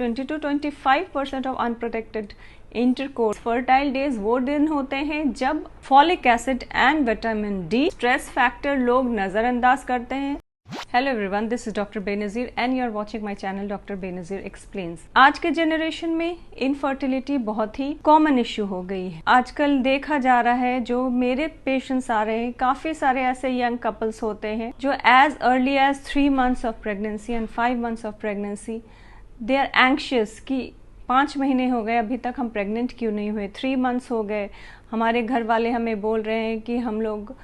20 to 25% of unprotected intercourse fertile days वो दिन होते हैं जब folic acid and vitamin D stress factor लोग नजरअंदाज करते हैं। Hello everyone, this is doctor Benazir and you are watching my channel doctor Benazir explains. आज के जनरेशन में इनफर्टिलिटी बहुत ही कॉमन इश्यू हो गई है। आजकल देखा जा रहा है, जो मेरे पेशेंट्स आ रहे हैं, काफी सारे ऐसे यंग कपल्स होते हैं जो as early as 3 months of pregnancy and 5 months of pregnancy they are anxious कि 5 महीने हो गए अभी तक हम प्रेग्नेंट क्यों नहीं हुए, 3 months हो गए, हमारे घर वाले हमें बोल रहे हैं कि हम लोग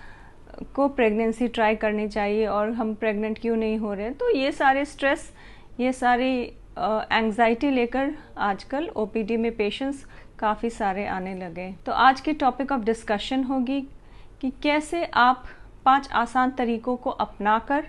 को प्रेगनेंसी ट्राई करनी चाहिए और हम प्रेग्नेंट क्यों नहीं हो रहे। तो ये सारे स्ट्रेस, ये सारी एंग्जाइटी लेकर आजकल ओपीडी में पेशेंट्स काफ़ी सारे आने लगे। तो आज की टॉपिक ऑफ डिस्कशन होगी कि कैसे आप 5 आसान तरीकों को अपनाकर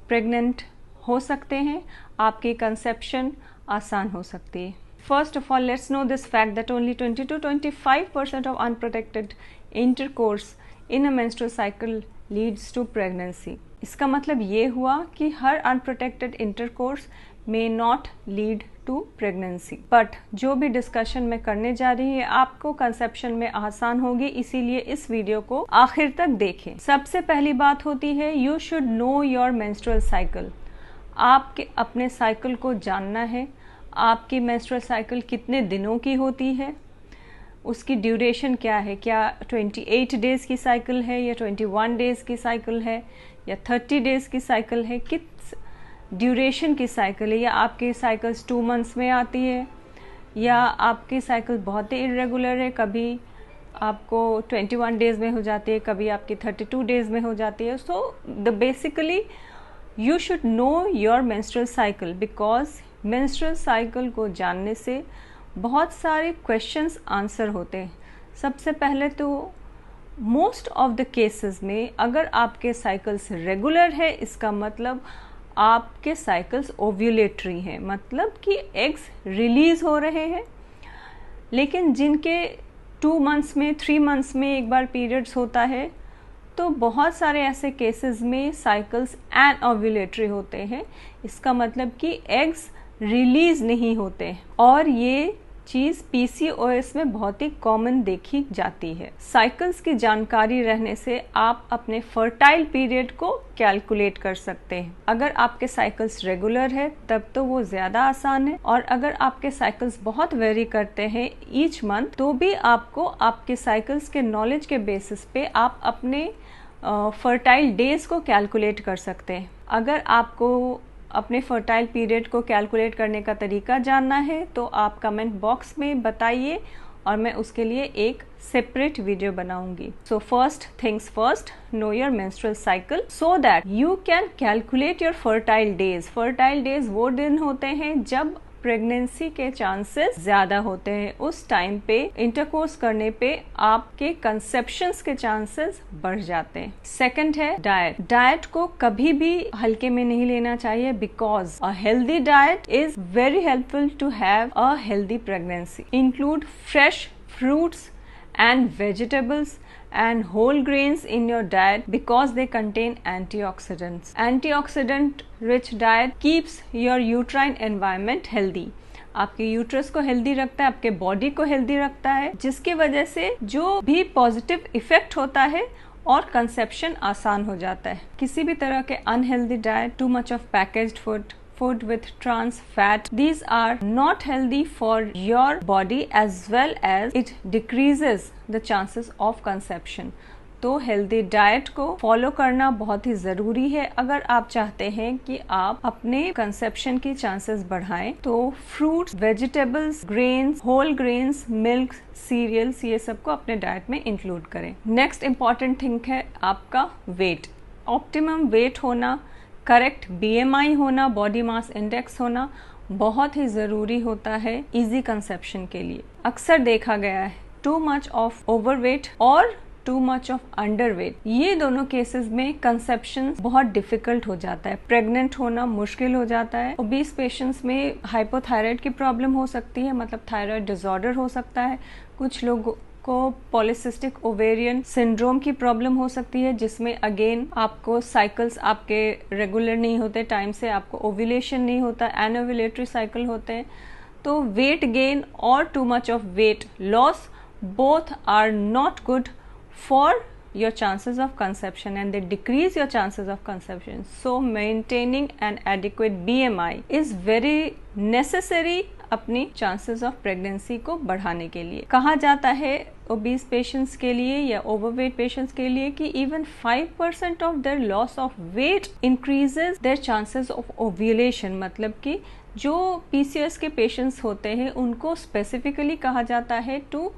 प्रेग्नेंट हो सकते हैं, आपकी कंसेप्शन आसान हो सकती है। First of all, let's know this fact that only 20 to 25% of unprotected intercourse in a menstrual cycle leads to pregnancy. इसका मतलब ये हुआ कि हर unprotected intercourse may not lead to pregnancy. But जो भी डिस्कशन मैं करने जा रही है आपको कंसेप्शन में आसान होगी, इसीलिए इस वीडियो को आखिर तक देखें। सबसे पहली बात होती है you should know your menstrual cycle. आपके अपने साइकिल को जानना है। आपकी मेंस्ट्रुअल साइकिल कितने दिनों की होती है, उसकी ड्यूरेशन क्या है, क्या 28 डेज़ की साइकिल है या 21 डेज़ की साइकिल है या 30 डेज़ की साइकिल है, किस ड्यूरेशन की साइकिल है, या आपकी साइकिल्स 2 months में आती है या आपकी साइकिल बहुत ही इरेगुलर है, कभी आपको 21 डेज़ में हो जाती है, कभी आपकी 32 डेज़ में हो जाती है। So basically you should know your menstrual cycle, because menstrual cycle को जानने से बहुत सारे क्वेश्चंस आंसर होते हैं। सबसे पहले तो मोस्ट ऑफ द केसेस में अगर आपके साइकिल्स रेगुलर है, इसका मतलब आपके साइकिल्स ओव्यूलेटरी हैं, मतलब कि एग्स रिलीज हो रहे हैं। लेकिन जिनके 2 months में 3 months में एक बार पीरियड्स होता है, तो बहुत सारे ऐसे केसेस में साइकिल्स एनओव्यूलेटरी होते हैं। इसका मतलब कि एग्स रिलीज नहीं होते, और ये चीज़ पीसीओएस में बहुत ही कॉमन देखी जाती है। साइकिल्स की जानकारी रहने से आप अपने फर्टाइल पीरियड को कैलकुलेट कर सकते हैं। अगर आपके साइकिल्स रेगुलर है तब तो वो ज़्यादा आसान है, और अगर आपके साइकिल्स बहुत वेरी करते हैं ईच मंथ, तो भी आपको आपके साइकिल्स के नॉलेज के बेसिस पे आप अपने फर्टाइल डेज को कैलकुलेट कर सकते हैं। अगर आपको अपने फर्टाइल पीरियड को कैलकुलेट करने का तरीका जानना है तो आप कमेंट बॉक्स में बताइए और मैं उसके लिए एक सेपरेट वीडियो बनाऊंगी। So first things first, know your menstrual cycle so that you can calculate your fertile days. Fertile days वो दिन होते हैं जब प्रेगनेंसी के चांसेस ज्यादा होते हैं। उस टाइम पे इंटरकोर्स करने पे आपके कंसेप्शंस के चांसेस बढ़ जाते हैं। सेकंड है डाइट। डाइट को कभी भी हल्के में नहीं लेना चाहिए, because a healthy diet is very helpful to have a healthy pregnancy. Include fresh fruits and vegetables and whole grains in your diet because they contain antioxidants. Antioxidant rich diet keeps your uterine environment healthy. आपके uterus को healthy रखता है, आपके body को healthy रखता है, जिसकी वजह से जो भी पॉजिटिव इफेक्ट होता है और कंसेप्शन आसान हो जाता है। किसी भी तरह के unhealthy diet, too much of packaged food with trans fat, these are not healthy for your body as well as it decreases the chances of conception. तो हेल्दी डाइट को फॉलो करना बहुत ही ज़रूरी है अगर आप चाहते हैं कि आप अपने कंसेप्शन की चांसेस बढ़ाएं। तो fruits, vegetables, grains, whole grains, milk, cereals, ये सबको अपने डाइट में इंक्लूड करें। नेक्स्ट इम्पॉर्टेंट थिंग है आपका वेट। ऑप्टिमम वेट होना, करेक्ट बीएमआई होना, बॉडी मास इंडेक्स होना बहुत ही ज़रूरी होता है इजी कंसेप्शन के लिए। अक्सर देखा गया है टू मच ऑफ ओवरवेट और टू मच ऑफ अंडरवेट, ये दोनों केसेस में कंसेप्शन बहुत डिफिकल्ट हो जाता है, प्रेग्नेंट होना मुश्किल हो जाता है। ओबीस पेशेंट्स में हाइपोथायराइड की प्रॉब्लम हो सकती है, मतलब थायराइड डिसऑर्डर हो सकता है। कुछ लोग आपको पॉलीसिस्टिक ओवेरियन सिंड्रोम की प्रॉब्लम हो सकती है, जिसमें अगेन आपको साइकिल्स आपके रेगुलर नहीं होते, टाइम से आपको ओव्यूलेशन नहीं होता, एनोव्यूलेटरी साइकिल होते हैं। तो वेट गेन और too much of weight loss both are not good for your chances of conception, and they decrease your chances of conception. So maintaining an adequate BMI is very necessary अपनी chances of pregnancy को बढ़ाने के लिए। कहा जाता है obese patients के लिए या ओवरवेट पेशेंट्स के लिए कि even 5% of their loss of weight increases their chances of ovulation. मतलब कि जो पीसीओएस के पेशेंट्स होते हैं उनको स्पेसिफिकली कहा जाता है to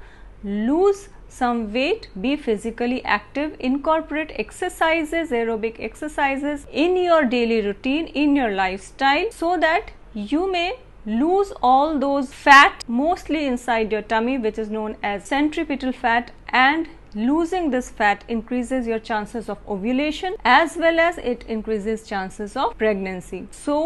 lose some weight, be physically active, incorporate exercises, aerobic exercises in your daily routine, in your lifestyle, so that you may lose all those fat mostly inside your tummy, which is known as centripetal fat, and losing this fat increases your chances of ovulation as well as it increases chances of pregnancy. So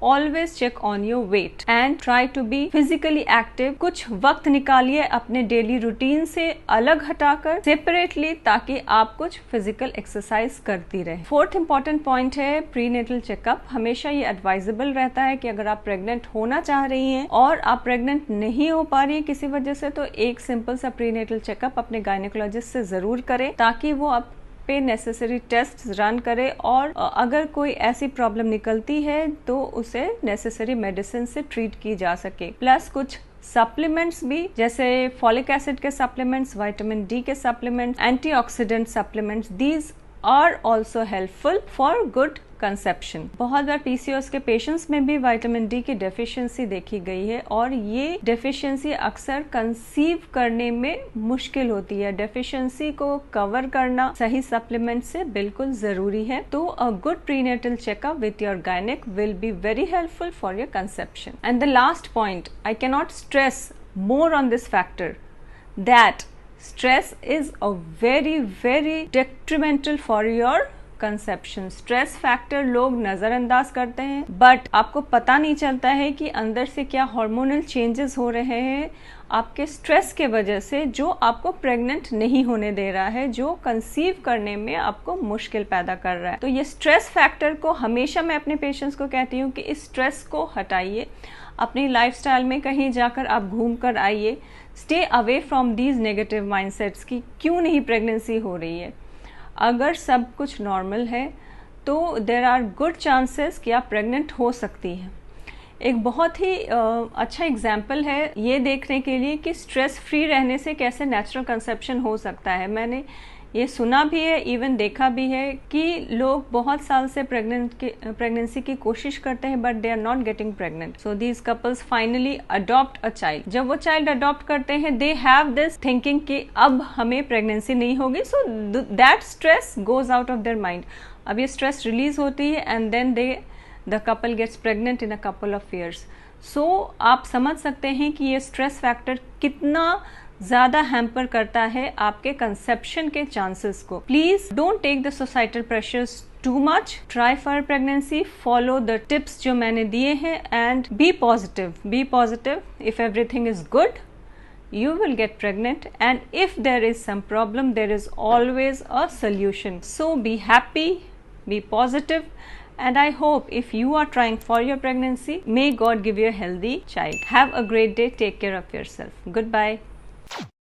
always check on your weight and try to be physically active. कुछ वक्त निकालिए अपने daily routine से अलग हटाकर separately, ताकि आप कुछ फिजिकल एक्सरसाइज करती रहे। फोर्थ इंपॉर्टेंट पॉइंट है प्रीनेटल चेकअप। हमेशा ये एडवाइजेबल रहता है कि अगर आप प्रेग्नेंट होना चाह रही हैं और आप प्रेग्नेंट नहीं हो पा रही है किसी वजह से, तो एक सिंपल सा प्रीनेटल चेकअप अपने गायनेकोलॉजिस्ट से जरूर करें, ताकि वो आप पे नेसेसरी टेस्ट रन करे और अगर कोई ऐसी प्रॉब्लम निकलती है तो उसे नेसेसरी मेडिसिन से ट्रीट की जा सके। प्लस कुछ सप्लीमेंट्स भी, जैसे फॉलिक एसिड के सप्लीमेंट्स, विटामिन डी के supplements, antioxidant supplements, these are also helpful for good conception. बहुत बार पीसीओएस के पेशेंट्स में भी विटामिन डी की डेफिशिएंसी देखी गई है और ये डेफिशिएंसी अक्सर कंसीव करने में मुश्किल होती है। डेफिशिएंसी को कवर करना सही सप्लीमेंट से बिल्कुल जरूरी है। तो a good prenatal checkup with your gynaec will be very helpful for your conception. And the last point, I can not stress more on this factor that stress is a very detrimental for your conception. Stress factor लोग नजरअंदाज करते हैं, but आपको पता नहीं चलता है कि अंदर से क्या हार्मोनल चेंजेस हो रहे हैं आपके स्ट्रेस के वजह से, जो आपको प्रेग्नेंट नहीं होने दे रहा है, जो कंसीव करने में आपको मुश्किल पैदा कर रहा है। तो ये स्ट्रेस फैक्टर को हमेशा मैं अपने पेशेंट्स को कहती हूँ कि इस स्ट्रेस को हटाइए, अपनी लाइफस्टाइल में कहीं जाकर आप घूम कर आइए, stay away from these negative mindsets की क्यों नहीं प्रेगनेंसी हो रही है। अगर सब कुछ नॉर्मल है तो देर आर गुड चांसेस कि आप प्रेग्नेंट हो सकती हैं। एक बहुत ही अच्छा एग्जाम्पल है ये देखने के लिए कि स्ट्रेस फ्री रहने से कैसे नेचुरल कंसेप्शन हो सकता है। मैंने ये सुना भी है, इवन देखा भी है कि लोग बहुत साल से प्रेगनेंसी की कोशिश करते हैं but they are not getting pregnant. So these couples finally adopt a child. जब वो चाइल्ड अडॉप्ट करते हैं दे हैव दिस थिंकिंग कि अब हमें प्रेगनेंसी नहीं होगी, so that stress goes out of their mind. अब ये स्ट्रेस रिलीज होती है and then the couple gets pregnant in a couple of years. So आप समझ सकते हैं कि ये स्ट्रेस फैक्टर कितना ज्यादा हैम्पर करता है आपके कंसेप्शन के चांसेस को। Please don't take the societal pressures too much, try for pregnancy, follow the tips जो मैंने दिए हैं and be positive. If everything is good you will get pregnant, and if there is some problem there is always a solution. So be happy, be positive, and I hope if you are trying for your pregnancy, may God give you a healthy child. Have a great day, take care of yourself. Goodbye.